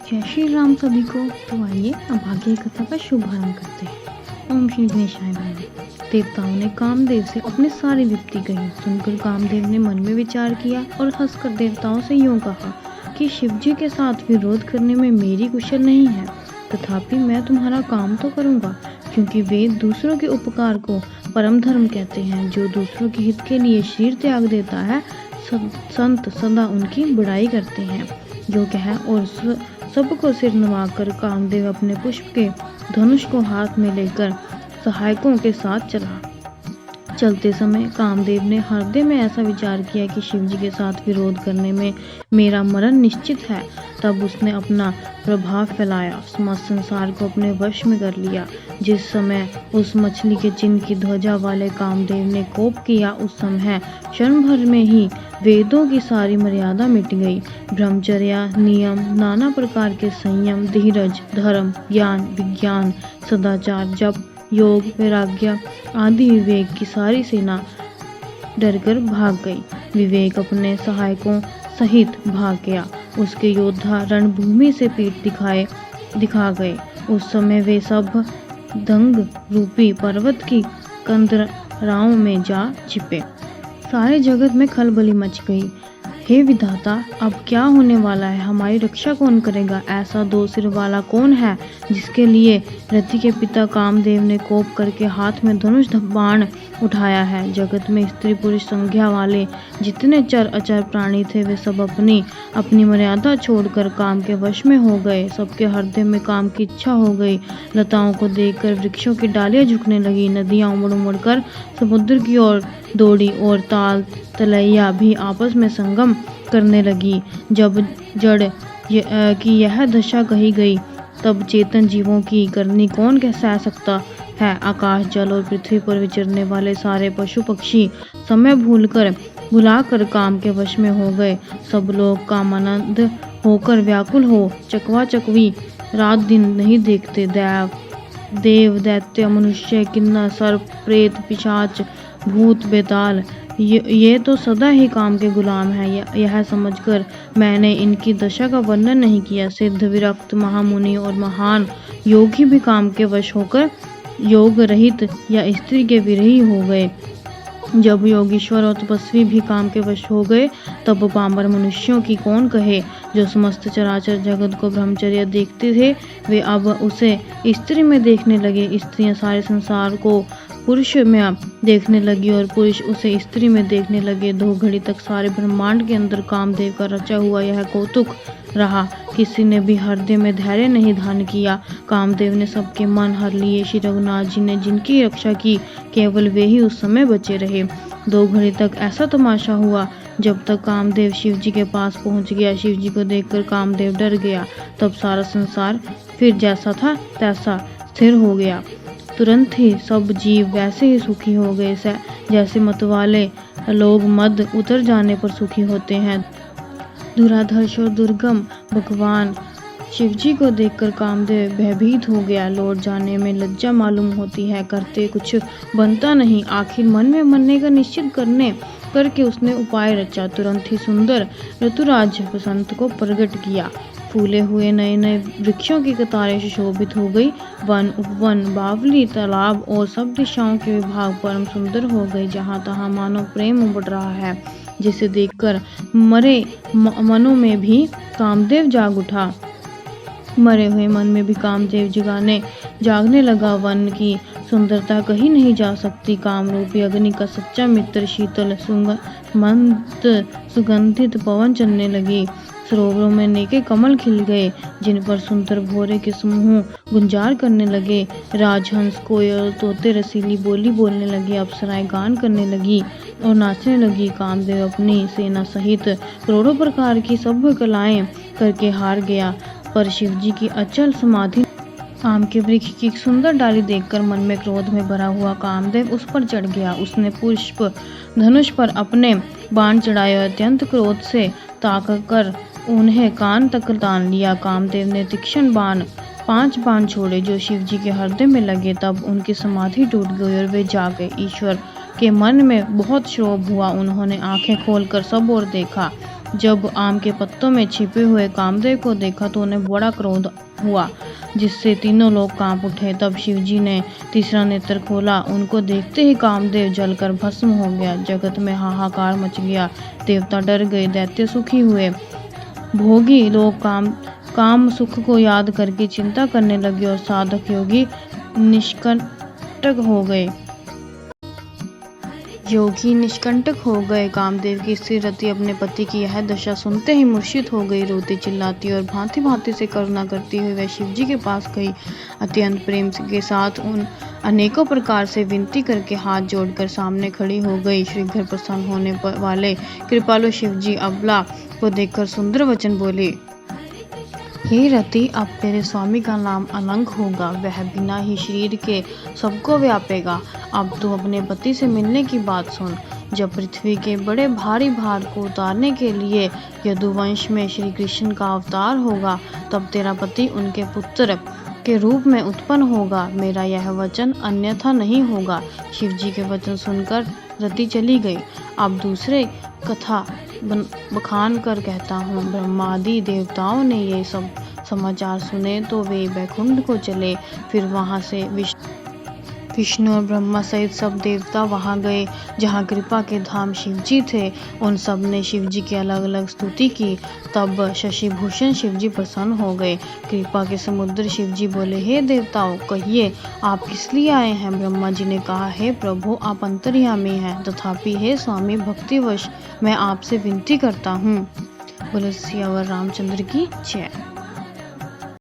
जय श्री राम सभी को। तो आइए अब आगे की कथा का शुभारंभ करते हैं। ओम श्री गणेशाय नमः। देवताओं ने कामदेव से अपनी सारी विपत्ति कही। सुनकर कामदेव ने मन में विचार किया और हंसकर देवताओं से यूं कहा कि शिवजी के साथ विरोध करने में मेरी कुशल नहीं है, तथापि मैं तुम्हारा काम तो करूंगा, क्योंकि वेद दूसरों के उपकार को परम धर्म कहते हैं। जो दूसरों के हित के लिए शरीर त्याग देता है, संत सदा उनकी बुराई करते हैं। जो कह और सबको सिर नवाकर कामदेव अपने पुष्प के धनुष को हाथ में लेकर सहायकों के साथ चला। चलते समय कामदेव ने हृदय में ऐसा विचार किया कि शिवजी के साथ विरोध करने में मेरा मरण निश्चित है। तब उसने अपना प्रभाव फैलाया, समस्त संसार को अपने वश में कर लिया। जिस समय उस मछली के चिन्ह की ध्वजा वाले कामदेव ने कोप किया, उस समय क्षण भर में ही वेदों की सारी मर्यादा मिट गई। ब्रह्मचर्या, नियम, नाना प्रकार के संयम, धीरज, धर्म, ज्ञान, विज्ञान, सदाचार, जप, योग, वैराग्य आदि विवेक की सारी सेना डरकर भाग गई। विवेक अपने सहायकों सहित भाग गया। उसके योद्धा रणभूमि से पीठ दिखा गए। उस समय वे सब दंग रूपी पर्वत की कंदराओं में जा छिपे। सारे जगत में खलबली मच गई। हे विधाता, अब क्या होने वाला है? हमारी रक्षा कौन करेगा? ऐसा दो सिर वाला कौन है जिसके लिए रति के पिता कामदेव ने कोप करके हाथ में धनुष बाण उठाया है? जगत में स्त्री पुरुष संज्ञा वाले जितने चर अचर प्राणी थे, वे सब अपनी अपनी मर्यादा छोड़कर काम के वश में हो गए। सबके हृदय में काम की इच्छा हो गई। लताओं को देखकर वृक्षों की डालियां झुकने लगी। नदियां उमड़ उमड़ कर समुद्र की ओर दौड़ी और ताल तलैया भी आपस में संगम करने लगी। जब जड़ की यह दशा कही गई, तब चेतन जीवों की करनी कौन सह सकता है? आकाश, जल और पृथ्वी पर विचरने वाले सारे पशु पक्षी समय भुलाकर काम के वश में हो गए। सब लोग कामानंद होकर व्याकुल हो चकवा चकवी रात दिन नहीं देखते। देव, दैत्य, मनुष्य, किन्नर, सर्प, प्रेत, पिशाच, भूत, बेताल ये तो सदा ही काम के गुलाम है। यह समझकर मैंने इनकी दशा का वर्णन नहीं किया। सिद्ध, विरक्त, महामुनि और महान योगी भी काम के वश होकर योग रहित या स्त्री के विरही हो गए। जब योगीश्वर और तपस्वी भी काम के वश हो गए, तब पामर मनुष्यों की कौन कहे। जो समस्त चराचर जगत को ब्रह्मचर्य देखते थे, वे अब उसे स्त्री में देखने लगे। स्त्रियां सारे संसार को पुरुष में देखने लगी और पुरुष उसे स्त्री में देखने लगे। 2 घड़ी तक सारे ब्रह्मांड के अंदर कामदेव का रचा हुआ यह कौतुक रहा। किसी ने भी हृदय में धैर्य नहीं धारण किया। कामदेव ने सबके मन हर लिए। श्री रघुनाथ जी ने जिनकी रक्षा की, केवल वे ही उस समय बचे रहे। 2 घड़ी तक ऐसा तमाशा हुआ, जब तक कामदेव शिवजी के पास पहुंच गया। शिवजी को देखकर कामदेव डर गया। तब सारा संसार फिर जैसा था तैसा स्थिर हो गया। तुरंत ही सब जीव वैसे ही सुखी हो गए जैसे मतवाले लोग मद उतर जाने पर सुखी होते हैं। दुराधर्ष और दुर्गम भगवान शिवजी को देखकर कामदेव भयभीत हो गया। लौट जाने में लज्जा मालूम होती है, करते कुछ बनता नहीं। आखिर मन में मरने का निश्चित करके उसने उपाय रचा। तुरंत ही सुंदर ऋतुराज बसंत को प्रकट किया। फूले हुए नए नए वृक्षों की कतारें सुशोभित हो गई। वन, उपवन, बावली, तालाब और सब दिशाओं के विभाग परम सुंदर हो गए। जहाँ तहाँ मानो प्रेम उमड़ रहा है, जिसे देखकर मरे मनों में भी कामदेव जाग उठा। मरे हुए मन में भी कामदेव जागने लगा। वन की सुंदरता कहीं नहीं जा सकती। काम रूपी अग्नि का सच्चा मित्र शीतल सुगंधित पवन चलने लगी। सरोवरों में नेके कमल खिल गए, जिन पर सुंदर भौरे के समूह गुंजार करने लगे। राजहंस, कोयल, तोते रसीली बोली बोलने लगे। अप्सराएं गान करने लगी और नाचने लगी। कामदेव अपनी सेना सहित करोड़ों प्रकार की सब कलाएं करके हार गया, पर शिवजी की अचल समाधि। आम के वृक्ष की एक सुंदर डाली देखकर मन में क्रोध में भरा हुआ कामदेव उस पर चढ़ गया। उसने पुष्प धनुष पर अपने बाण चढ़ाए और अत्यंत क्रोध से ताक कर उन्हें कान तक तान लिया। कामदेव ने तीक्ष्ण 5 बाण छोड़े, जो शिवजी के हृदय में लगे। तब उनकी समाधि टूट गई और वे जाग गए। ईश्वर के मन में बहुत क्षोभ हुआ। उन्होंने आंखें खोलकर सब ओर देखा। जब आम के पत्तों में छिपे हुए कामदेव को देखा तो उन्हें बड़ा क्रोध हुआ, जिससे तीनों लोग कांप उठे। तब शिवजी ने तीसरा नेत्र खोला। उनको देखते ही कामदेव जलकर भस्म हो गया। जगत में हाहाकार मच गया। देवता डर गए, दैत्य सुखी हुए। भोगी लोग काम सुख को याद करके चिंता करने लगे और साधक योगी निष्कंटक हो गए। कामदेव की स्त्री रति अपने पति की यह दशा सुनते ही मूर्छित हो गई। रोती चिल्लाती और भांति भांति से करुणा करती हुई वह शिवजी के पास गई। अत्यंत प्रेम के साथ उन अनेकों प्रकार से विनती करके हाथ जोड़कर सामने खड़ी हो गई। शीघ्र प्रसन्न होने वाले कृपालु शिवजी अबला को देखकर सुंदर वचन बोले, हे रति, अब तेरे स्वामी का नाम अनंग होगा। वह बिना ही शरीर के सबको व्यापेगा। अब तू अपने पति से मिलने की बात सुन। जब पृथ्वी के बड़े भारी भार को उतारने के लिए यदुवंश में श्री कृष्ण का अवतार होगा, तब तेरा पति उनके पुत्र के रूप में उत्पन्न होगा। मेरा यह वचन अन्यथा नहीं होगा। शिवजी के वचन सुनकर रति चली गई। अब दूसरे कथा बखान कर कहता हूँ। ब्रह्मादि देवताओं ने ये सब समाचार सुने तो वे बैकुंठ को चले। फिर वहाँ से विष्णु और ब्रह्मा सहित सब देवता वहाँ गए जहाँ कृपा के धाम शिवजी थे। उन सब ने शिवजी की अलग अलग स्तुति की। तब शशिभूषण शिवजी प्रसन्न हो गए। कृपा के समुद्र शिवजी बोले, हे देवताओं, कहिए आप किस लिए आए हैं। ब्रह्मा जी ने कहा, हे प्रभु, आप अंतर्यामी हैं, तथापि हे स्वामी, भक्तिवश मैं आपसे विनती करता हूँ। बोलो सियावर रामचंद्र की जय।